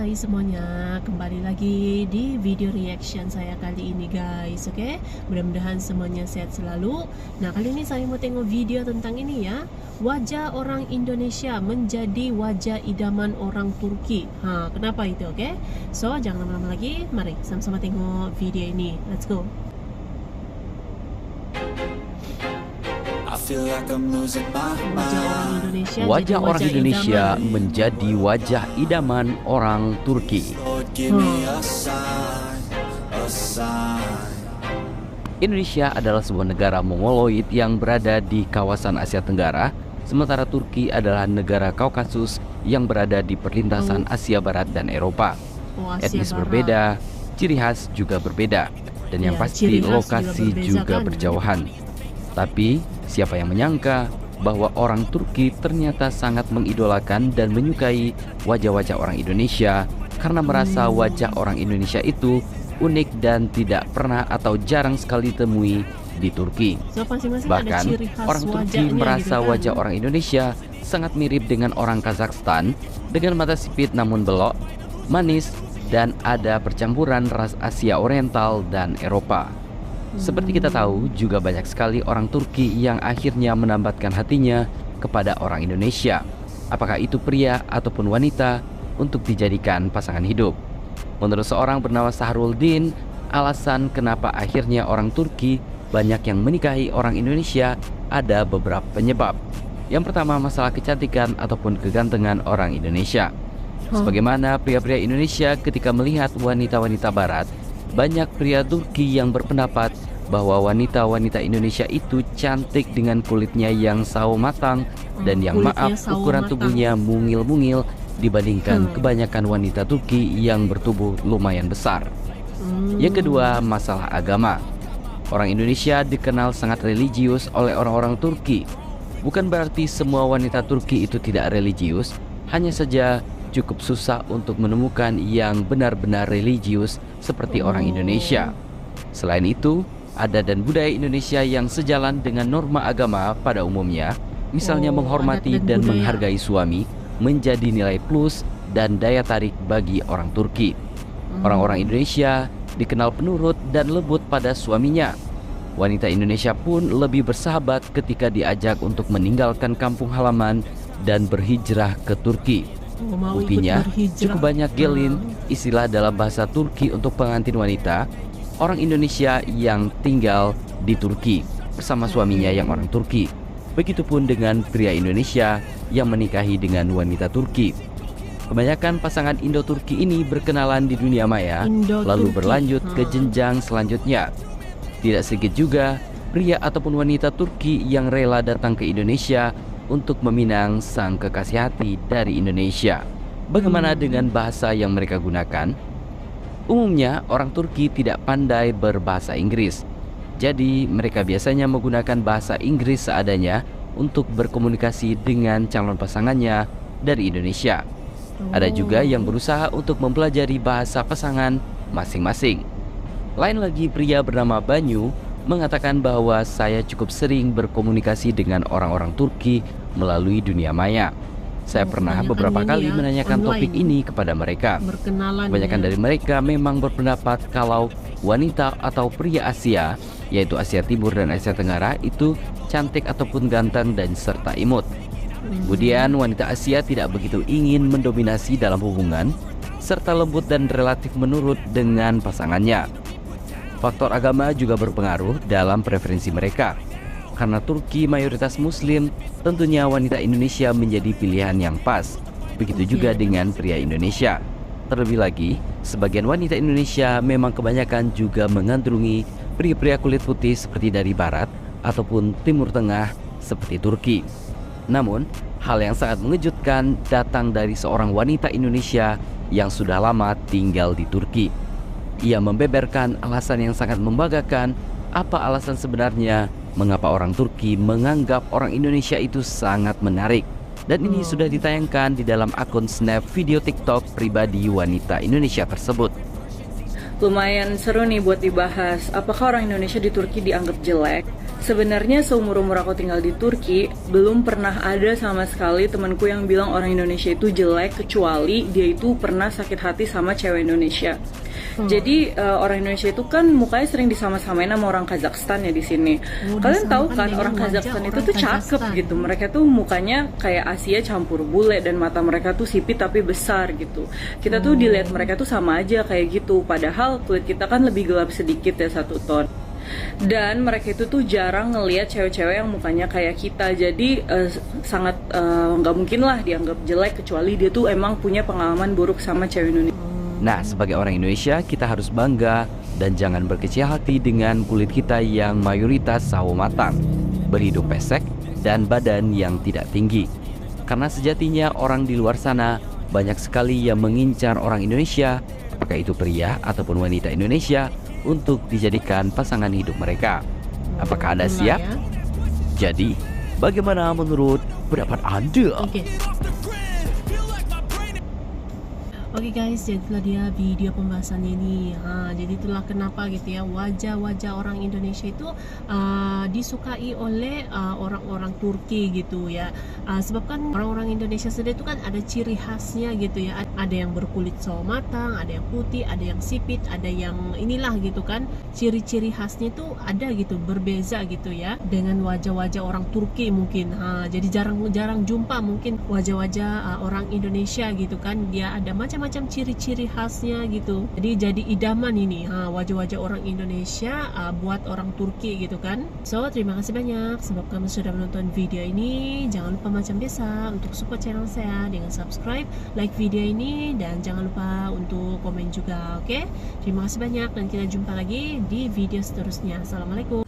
Hai semuanya, kembali lagi di video reaction saya kali ini guys. Oke, mudah-mudahan semuanya sehat selalu. Nah, kali ini saya mau tengok video tentang ini ya, wajah orang Indonesia menjadi wajah idaman orang Turki. Kenapa itu? Oke, so jangan lama-lama lagi, mari sama-sama tengok video ini. Let's go. Wajah orang Indonesia menjadi wajah idaman orang Turki. Indonesia adalah sebuah negara Mongoloid yang berada di kawasan Asia Tenggara, sementara Turki adalah negara Kaukasus yang berada di perlintasan Asia Barat dan Eropa. Etnis berbeda, ciri khas juga berbeda, dan yang pasti lokasi juga berjauhan. Tapi siapa yang menyangka bahwa orang Turki ternyata sangat mengidolakan dan menyukai wajah-wajah orang Indonesia karena merasa wajah orang Indonesia itu unik dan tidak pernah atau jarang sekali ditemui di Turki. Bahkan orang Turki merasa wajah orang Indonesia sangat mirip dengan orang Kazakhstan dengan mata sipit namun belok, manis, dan ada percampuran ras Asia Oriental dan Eropa. Seperti kita tahu, juga banyak sekali orang Turki yang akhirnya menambatkan hatinya kepada orang Indonesia, apakah itu pria ataupun wanita, untuk dijadikan pasangan hidup. Menurut seorang bernama Sahruldin, alasan kenapa akhirnya orang Turki banyak yang menikahi orang Indonesia ada beberapa penyebab. Yang pertama, masalah kecantikan ataupun kegantengan orang Indonesia. Sebagaimana pria-pria Indonesia ketika melihat wanita-wanita Barat, banyak pria Turki yang berpendapat bahwa wanita-wanita Indonesia itu cantik dengan kulitnya yang sawo matang dan yang ukuran tubuhnya mungil-mungil dibandingkan kebanyakan wanita Turki yang bertubuh lumayan besar. Yang kedua, masalah agama. Orang Indonesia dikenal sangat religius oleh orang-orang Turki. Bukan berarti semua wanita Turki itu tidak religius, hanya saja cukup susah untuk menemukan yang benar-benar religius seperti orang Indonesia. Selain itu, adat dan budaya Indonesia yang sejalan dengan norma agama pada umumnya, misalnya menghormati dan menghargai suami, menjadi nilai plus dan daya tarik bagi orang Turki. Orang-orang Indonesia dikenal penurut dan lembut pada suaminya. Wanita Indonesia pun lebih bersahabat ketika diajak untuk meninggalkan kampung halaman dan berhijrah ke Turki. Buktinya, cukup banyak gelin, istilah dalam bahasa Turki untuk pengantin wanita, orang Indonesia yang tinggal di Turki bersama suaminya yang orang Turki. Begitupun dengan pria Indonesia yang menikahi dengan wanita Turki. Kebanyakan pasangan Indo-Turki ini berkenalan di dunia maya, lalu berlanjut ke jenjang selanjutnya. Tidak sedikit juga pria ataupun wanita Turki yang rela datang ke Indonesia untuk meminang sang kekasih hati dari Indonesia. Bagaimana dengan bahasa yang mereka gunakan? Umumnya orang Turki tidak pandai berbahasa Inggris. Jadi mereka biasanya menggunakan bahasa Inggris seadanya untuk berkomunikasi dengan calon pasangannya dari Indonesia. Ada juga yang berusaha untuk mempelajari bahasa pasangan masing-masing. Lain lagi pria bernama Banyu mengatakan bahwa saya cukup sering berkomunikasi dengan orang-orang Turki melalui dunia maya. Saya pernah beberapa kali menanyakan topik ini kepada mereka. Kebanyakan dari mereka memang berpendapat kalau wanita atau pria Asia, yaitu Asia Timur dan Asia Tenggara, itu cantik ataupun ganteng dan serta imut. Kemudian wanita Asia tidak begitu ingin mendominasi dalam hubungan, serta lembut dan relatif menurut dengan pasangannya. Faktor agama juga berpengaruh dalam preferensi mereka. Karena Turki mayoritas Muslim, tentunya wanita Indonesia menjadi pilihan yang pas. Begitu juga dengan pria Indonesia. Terlebih lagi, sebagian wanita Indonesia memang kebanyakan juga mengandrungi pria-pria kulit putih seperti dari Barat ataupun Timur Tengah seperti Turki. Namun, hal yang sangat mengejutkan datang dari seorang wanita Indonesia yang sudah lama tinggal di Turki. Ia membeberkan alasan yang sangat membanggakan. Apa alasan sebenarnya mengapa orang Turki menganggap orang Indonesia itu sangat menarik? Dan ini sudah ditayangkan di dalam akun snap video TikTok pribadi wanita Indonesia tersebut. Lumayan seru nih buat dibahas. Apakah orang Indonesia di Turki dianggap jelek? Sebenarnya seumur-umur aku tinggal di Turki, belum pernah ada sama sekali temanku yang bilang orang Indonesia itu jelek, kecuali dia itu pernah sakit hati sama cewek Indonesia. Jadi orang Indonesia itu kan mukanya sering disama-samain sama orang Kazakhstan ya di sini. Kalian tahu kan orang Kazakhstan itu tuh cakep gitu. Mereka tuh mukanya kayak Asia campur bule dan mata mereka tuh sipit tapi besar gitu. Kita tuh dilihat mereka tuh sama aja kayak gitu. Padahal kulit kita kan lebih gelap sedikit ya, 1 ton. Dan mereka itu tuh jarang ngelihat cewek-cewek yang mukanya kayak kita. Jadi sangat nggak mungkin lah dianggap jelek, kecuali dia tuh emang punya pengalaman buruk sama cewek Indonesia. Nah, sebagai orang Indonesia, kita harus bangga dan jangan berkecil hati dengan kulit kita yang mayoritas sawo matang, berhidung pesek, dan badan yang tidak tinggi. Karena sejatinya orang di luar sana banyak sekali yang mengincar orang Indonesia, apakah itu pria ataupun wanita Indonesia, untuk dijadikan pasangan hidup mereka. Apakah Anda siap? Jadi, bagaimana menurut pendapat Anda? Oke guys, jadi itulah dia video pembahasannya ini. Jadi itulah kenapa gitu ya wajah-wajah orang Indonesia itu disukai oleh orang-orang Turki gitu ya. Sebab kan orang-orang Indonesia sendiri itu kan ada ciri khasnya gitu ya. Ada yang berkulit sawo matang, ada yang putih, ada yang sipit, ada yang inilah gitu kan. Ciri-ciri khasnya itu ada gitu, berbeza gitu ya dengan wajah-wajah orang Turki mungkin. Jadi jarang jumpa mungkin wajah-wajah orang Indonesia gitu kan. Dia ada macam-macam ciri-ciri khasnya gitu. Jadi idaman ini wajah-wajah orang Indonesia buat orang Turki gitu kan. So terima kasih banyak sebab kamu sudah menonton video ini. Jangan lupa macam biasa untuk support channel saya dengan subscribe, like video ini, dan jangan lupa untuk komen juga. Oke? Terima kasih banyak dan kita jumpa lagi di video seterusnya. Assalamualaikum.